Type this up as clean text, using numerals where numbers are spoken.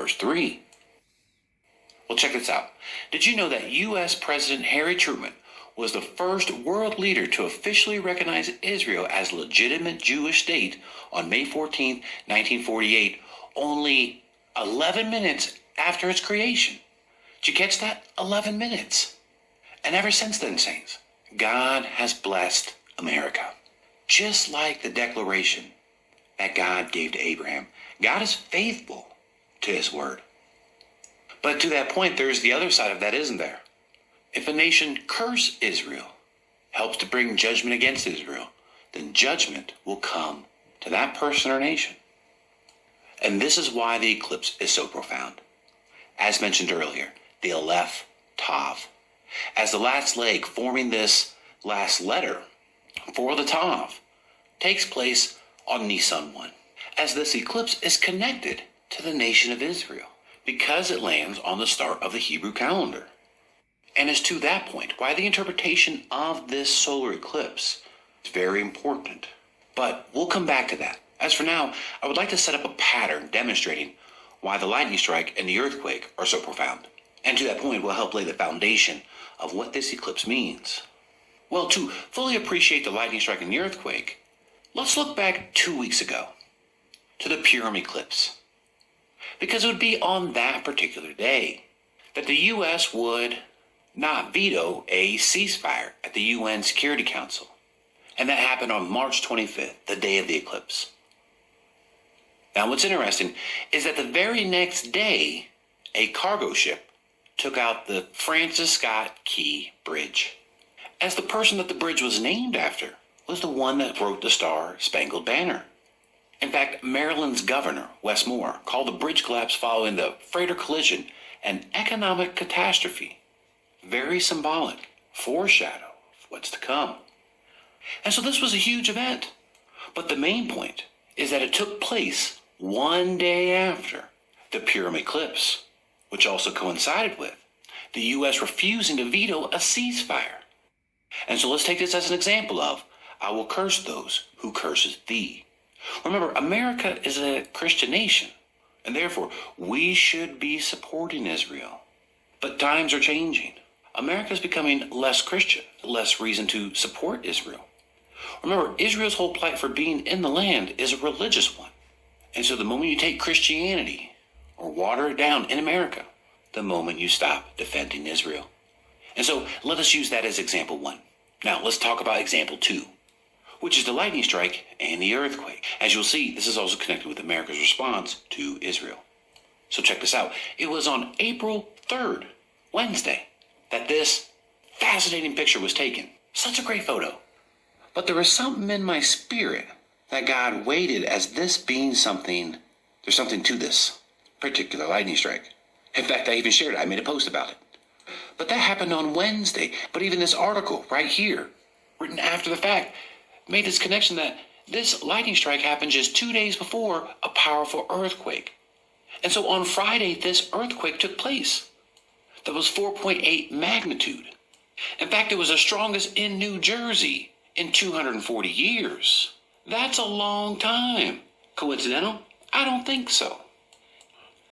verse 3. Well, check this out. Did you know that U.S. President Harry Truman was the first world leader to officially recognize Israel as a legitimate Jewish state on May 14, 1948, only 11 minutes after its creation? Did you catch that? 11 minutes. And ever since then, saints, God has blessed America. Just like the declaration that God gave to Abraham, God is faithful to his word. But to that point, there's the other side of that, isn't there? If a nation curse Israel, helps to bring judgment against Israel, then judgment will come to that person or nation. And this is why the eclipse is so profound. As mentioned earlier, the Aleph Tav. As the last leg forming this last letter for the Tav takes place on Nisan 1, as this eclipse is connected to the nation of Israel, because it lands on the start of the Hebrew calendar. And it's to that point why the interpretation of this solar eclipse is very important. But we'll come back to that. As for now, I would like to set up a pattern demonstrating why the lightning strike and the earthquake are so profound. And to that point, we'll help lay the foundation of what this eclipse means. Well, to fully appreciate the lightning strike and the earthquake, let's look back 2 weeks ago to the Purim eclipse. Because it would be on that particular day that the U.S. would not veto a ceasefire at the UN Security Council. And that happened on March 25th, the day of the eclipse. Now, what's interesting is that the very next day, a cargo ship took out the Francis Scott Key Bridge, as the person that the bridge was named after was the one that wrote the Star Spangled Banner. In fact, Maryland's governor, Wes Moore, called the bridge collapse following the freighter collision an economic catastrophe. Very symbolic, foreshadow of what's to come. And so this was a huge event. But the main point is that it took place one day after the Purim eclipse, which also coincided with the U.S. refusing to veto a ceasefire. And so let's take this as an example of, I will curse those who curses thee. Remember, America is a Christian nation, and therefore we should be supporting Israel. But times are changing. America is becoming less Christian, less reason to support Israel. Remember, Israel's whole plight for being in the land is a religious one. And so the moment you take Christianity or water it down in America, the moment you stop defending Israel. And so let us use that as example 1. Now let's talk about example 2, which is the lightning strike and the earthquake. As you'll see, this is also connected with America's response to Israel. So check this out. It was on April 3rd, Wednesday, that this fascinating picture was taken. Such a great photo. But there was something in my spirit that God waited as this being something, there's something to this particular lightning strike. In fact, I even shared it. I made a post about it. But that happened on Wednesday. But even this article right here, written after the fact, made this connection that this lightning strike happened just 2 days before a powerful earthquake. And so on Friday, this earthquake took place. That was 4.8 magnitude. In fact, it was the strongest in New Jersey in 240 years. That's a long time. Coincidental? I don't think so.